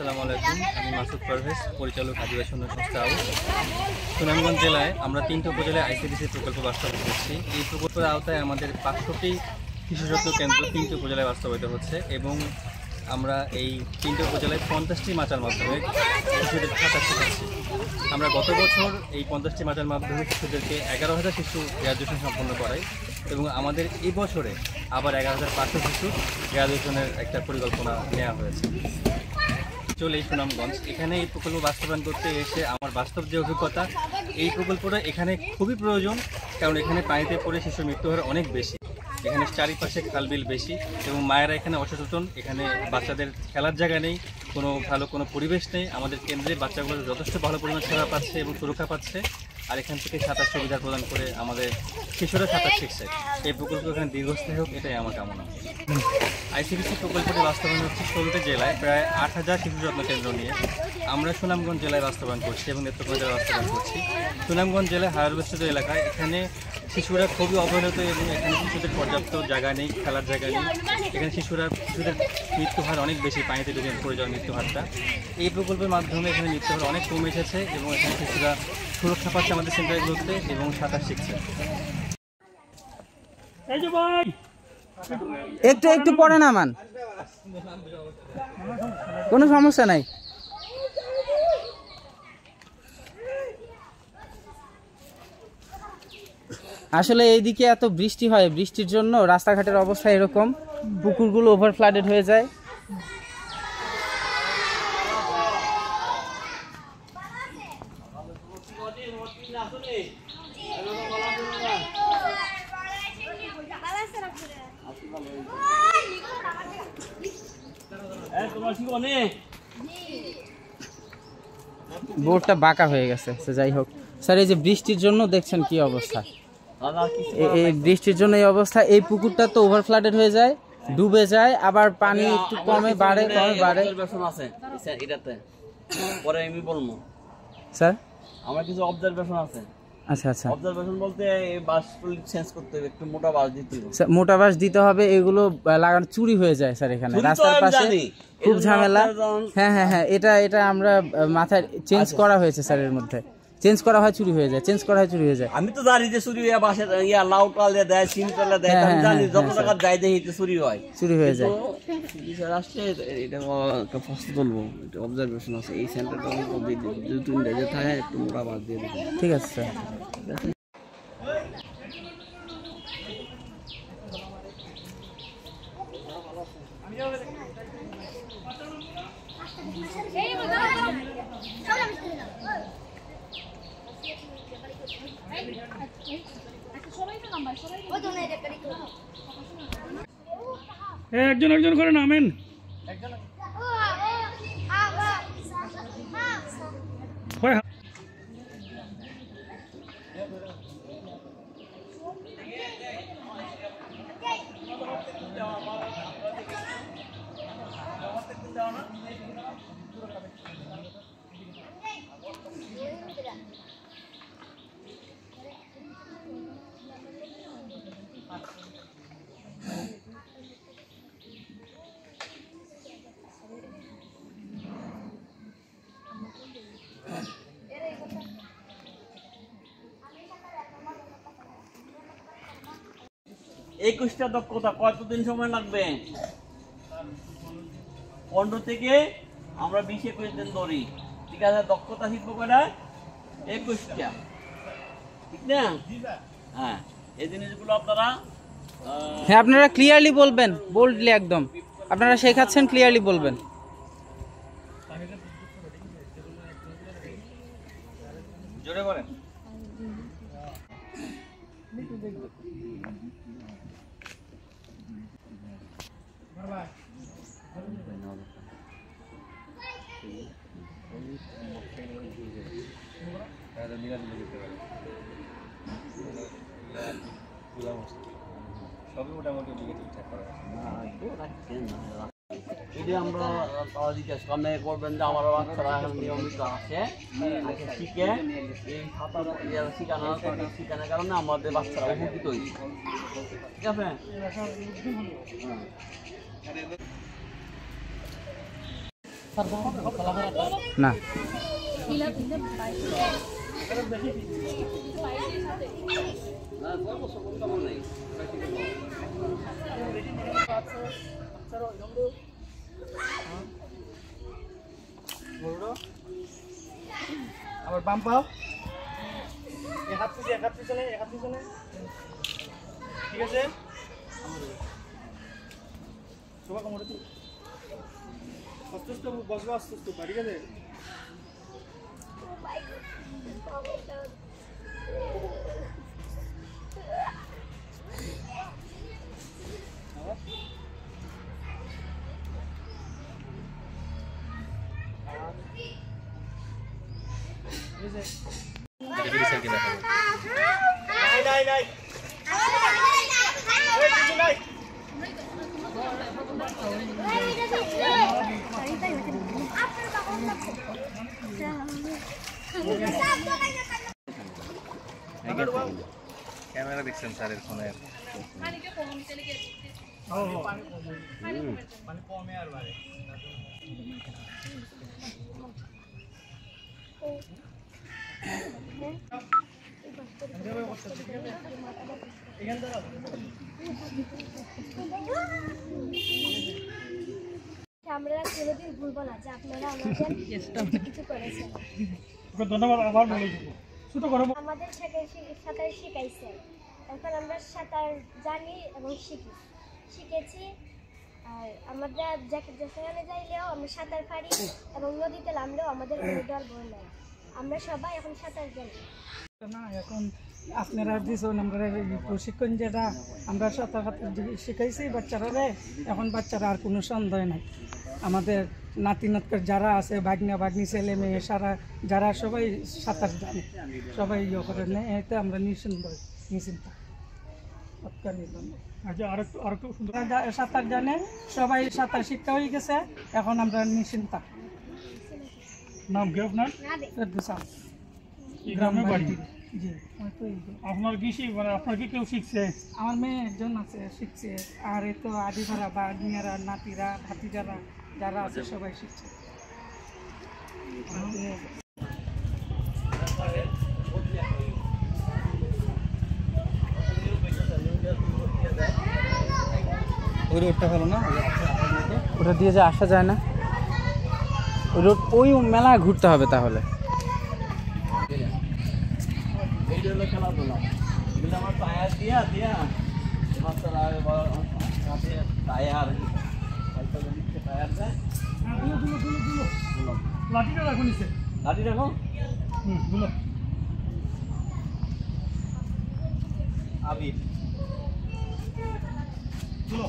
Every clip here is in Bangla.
আসসালামু আলাইকুম, আমি মাসুদ পারভেজ, পরিচালক আদিবাসী উন্নয়ন সংস্থা আউস। সুনামগঞ্জ জেলায় আমরা 3টি উপজেলায় আইসিডিসি প্রকল্প বাস্তবায়ন করছি। এই প্রকল্পের আওতায় আমাদের 500টি শিশু যত্ন কেন্দ্র 3টি উপজেলায় বাস্তবায়িত হচ্ছে এবং আমরা এই 3টি উপজেলায় 50টি মাচার মাধ্যমে শিশুদের সাঁতার শেখাচ্ছি। আমরা গত বছর এই 50টি মাচার মাধ্যমে শিশুদেরকে 11,000 শিশু গ্র্যাজুয়েশন সম্পন্ন করাই এবং আমাদের এই বছরে আবার 11,500 শিশু গ্র্যাজুয়েশনের একটা পরিকল্পনা নেওয়া হয়েছে। চলে এই সুনামগঞ্জ, এখানে এই প্রকল্প বাস্তবায়ন করতে এসে আমার বাস্তব যে অভিজ্ঞতা, এই প্রকল্পটা এখানে খুবই প্রয়োজন, কারণ এখানে পানিতে পড়ে শিশুর মৃত্যু হার অনেক বেশি। এখানে চারিপাশে খালবিল বেশি এবং মায়েরা এখানে অসচেতন, এখানে বাচ্চাদের খেলার জায়গা নেই, ভালো কোনো পরিবেশ নেই। আমাদের কেন্দ্রে বাচ্চাগুলো যথেষ্ট ভালো পরিমাণ সেবা পাচ্ছে এবং সুরক্ষা পাচ্ছে, আর এখান থেকে সাঁতার সুবিধা প্রদান করে আমাদের শিশুরা সাঁতার শিখছে। এই প্রকল্প এখানে দীর্ঘস্থায়ী হোক, এটাই আমার কামনা। আইসিডিসি প্রকল্পটি বাস্তবায়ন হচ্ছে 16টি জেলায় প্রায় 8,000 শিশু যত্ন কেন্দ্র নিয়ে। আমরা সুনামগঞ্জ জেলায় বাস্তবায়ন করছি এবং নেত্রকোনা জেলায় বাস্তবায়ন করছি। সুনামগঞ্জ জেলায় হায়ারবেস্টেড এলাকায় এখানে শিশুরা খুবই অবহেলিত এবং এখানে শিশুদের পর্যাপ্ত জায়গা নেই, খেলার জায়গা নেই। এখানে শিশুদের মৃত্যু হার অনেক বেশি, পানিতে ডুবে পড়ে যাওয়ার মৃত্যু হারটা। এই প্রকল্পের মাধ্যমে এখানে মৃত্যু হার অনেক কমে এসেছে এবং এখানে শিশুরা সুরক্ষা পাচ্ছে আমাদের সেন্টারগুলোতে এবং সাঁতার শিখছে। একটু একটু পরে নামান, কোনো সমস্যা নাই। আসলে এইদিকে এত বৃষ্টি হয়, বৃষ্টির জন্য রাস্তাঘাটের অবস্থা এরকম, পুকুরগুলো ওভার ফ্লাডেড হয়ে যায়। বোর্ডটা বাঁকা হয়ে গেছে। যাই হোক স্যার, এই যে বৃষ্টির জন্য দেখছেন কি অবস্থা, এই বৃষ্টির জন্য এই অবস্থা। এই পুকুরটা তো ওভার ফ্লাডেড হয়ে যায়, ডুবে যায়, আবার পানি একটু কমে বাড়ে পরে আমি বলবো স্যার। আমার কিছু অবজারভেশন আছে। আচ্ছা আচ্ছা, অবজারভেশন বলতে বাসগুলো চেঞ্জ করতে হবে, একটু মোটা বাস দিতে হবে। মোটা বাস দিতে হবে, এগুলো লাগানো চুরি হয়ে যায় স্যার এখানে রাস্তার পাশে, খুব ঝামেলা। হ্যাঁ হ্যাঁ হ্যাঁ, এটা আমরা মাথায় চেঞ্জ করা হয়েছে স্যার, এর মধ্যে চেঞ্জ করা হয় চুরি হয়ে যায়, চেঞ্জ করা হয় চুরি হয়ে যায়। আমি তো জানি যে চুরি হয়ে বাসে লাউ টালে দেয়, সিম টালে দেয়, আমি জানি যত টাকা যাই দেখি চুরি হয়, চুরি হয়ে যায়। আসলে এটা একটা ফার্স্ট বলবো, এটা অবজারভেশন আছে। এই সেন্টারটা দুই তিনটা যে থাকে একটু মোটা বাস দিয়ে দেবে। ঠিক আছে স্যার। একজন একজন করে নামেন। একুশটা দক্ষতা কতদিন সময় লাগবে? 15 থেকে আমরা 20-21 দিন ধরি। ঠিক আছে, দক্ষতা শিখবো কয়টা? 21টা, ঠিক না? হ্যাঁ, এই জিনিসগুলো আপনারা হ্যাঁ আপনারা ক্লিয়ারলি বলবেন, বোল্ডলি একদম আপনারা শেখাচ্ছেন, ক্লিয়ারলি বলবেন। জোরে বলেন। সবই মোটামুটি ঠিকঠাক করা এটা আমরা জিজ্ঞাসা সামনে করবেন যে আমার বাচ্চারা এখন নিয়মিত আসে, শিখে এই সাঁতার শিখানোর কারণে আমাদের বাচ্চারা উপকৃত হয়েছে। ঠিক আছে। না আবার বাম পাও এক হাত পিছনে ঠিক আছে সবাই কোমরে তুল আস্তে আস্তে বসবা আস্তে আস্তে ঠিক আছে ক্যামেরা দেখছেন স্যারের ফোনের আমরা কোনোদিন ভুলবো না যে আপনারা আমাদের কিছু করেছেন। ধন্যবাদ আবার বলে ছোট করো আমাদের সাঁতার শিখাইছে, এখন আমরা সাঁতার জানি এবং শিখেছি। আর আমরা যেখানে যাইলেও আমরা সাঁতার পারি এবং নদীতে নামলেও আমাদের কোনো ডর ভয় নাই। আমরা সবাই এখন সাঁতার জানি না। এখন আপনারা দিয়েছেন আমরা প্রশিক্ষণ যেটা আমরা সাঁতার শিখাইছি বাচ্চারা, এখন বাচ্চারা আর কোনো সন্দেহ নাই। আমাদের নাতি নাতকার যারা আছে, ভাগ্না ভাগ্নি ছেলে মেয়ে সারা যারা সবাই সাঁতার জানে, সবাই ইয়ে করে নেয়, এতে আমরা নিশ্চিন্ত। আচ্ছা আরেকটু সুন্দর সাঁতার জানে সবাই, সাঁতার শিক্ষা হয়ে গেছে, এখন আমরা নিশ্চিন্তা। নাম কি আপনার? গ্রামের বাড়ি। জি, আপনার কি মানে আপনার কি কেউ শিখছে? আমার মেয়ে একজন আছে শিখছে, আর এই তো আদিভারা বা নিয়ারা নাতিরা ভাতিজারা যারা আছে সবাই শিখছে। ওই রোডটা ভালো না, ওটা দিয়ে যে আসা যায় না, ওই রোড ওই মেলা ঘুরতে হবে তাহলে। এইটা হলো খেলাধুলা, এগুলো আমার টায়ার দিয়া বাচ্চারা টায়ার টায়ার দেয়। লাঠিটা রাখো নিচে, লাঠি রাখো। গুলো আবির গুলো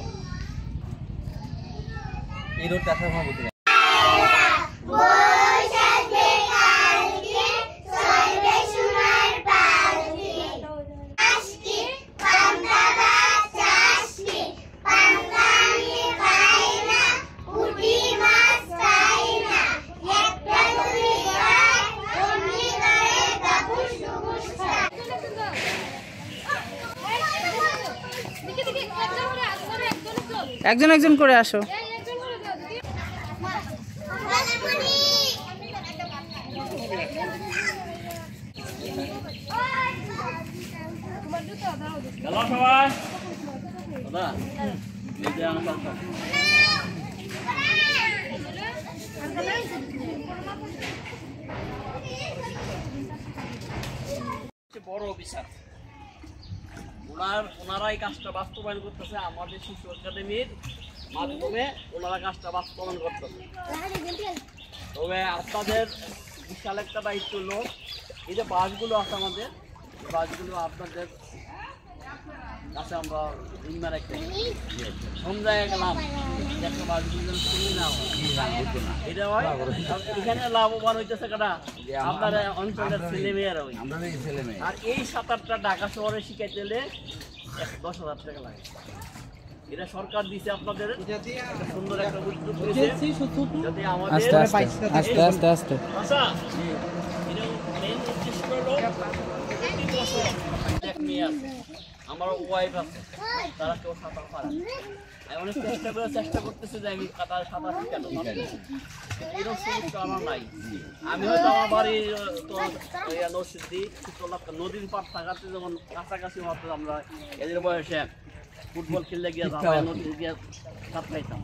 এই রোডটা আসার ভাবতে একজন একজন করে আসো। হ্যালো সবাই, দাদা এই যে আমার বড় অফিসার, ওনারা এই কাজটা বাস্তবায়ন করতেছে। আমাদের শিশু একাডেমির মাধ্যমে ওনারা কাজটা বাস্তবায়ন করতেছে। তবে আপনাদের বিশাল একটা দায়িত্ব হলো এই যে বাসগুলো আছে আমাদের, বাসগুলো আপনাদের কাছে আমরা ইনমার একটা কোন জায়গায় গেলাম একটা বাসগুলো চিনি না, এটা হয় এখানে লাভবান হইতেছে কারা আপনার অঞ্চলের ছেলেমেয়েরা। আর এই সাঁতারটা ঢাকা শহরে শিখাইতে গেলে 10,000 টাকা লাগে। এটা সরকার দিছে আপনাদের সুন্দর একটা উদ্যোগ করেছে, যাতে আমাদের আস্তে আস্তে আস্তে আস্তে আস্তে আচ্ছা এটা মেইন উদ্দেশ্য হলো প্রতি বছর এক মেয়ে আছে আমার ওয়াইফ আছে, তারা কেউ সাঁতার পারে না। আমি অনেক চেষ্টা করতেছি যে আমি সাঁতার শিখানো, এরকম সুযোগটা আমার নাই। আমি হয়তো আমার বাড়ি নরসিদ্ধি নদীর পাড় থাকাতে যখন কাছাকাছি হতো আমরা এদের বয়সে ফুটবল খেললে গিয়ে নদী গিয়ে সাঁতরাইতাম,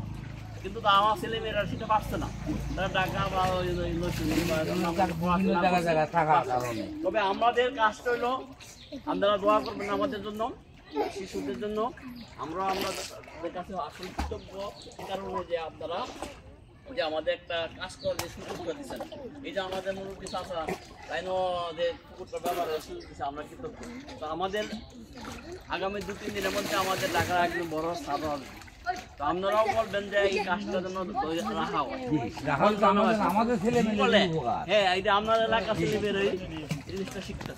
কিন্তু আমার ছেলে মেয়েরা সেটা পারছে না, তারা ঢাকা বা তবে আমাদের কাজটা হইলো আপনারা দোয়া করবেন আমাদের জন্য, শিশুদের জন্য। আমাদের কাছে আসল কৃতজ্ঞ এই কারণে যে আপনারা যে আমাদের একটা কাজ করার যে সুযোগ করে দিচ্ছেন, এই যে আমাদের মুরব্বী চাচা তাইনো যে পুকুরটা ব্যবহারের সুযোগ দিচ্ছে, আমরা কৃতজ্ঞ। তো আমাদের আগামী 2-3 দিনের মধ্যে আমাদের ঢাকার একদম বড় স্থান হবে, তো আপনারাও বলবেন যে এই কাজটার জন্য রাখা হয় আমাদের ছেলে মেয়ে, হ্যাঁ এটা আপনার এলাকা ছেলে মেয়েরাই জিনিসটা শিখতে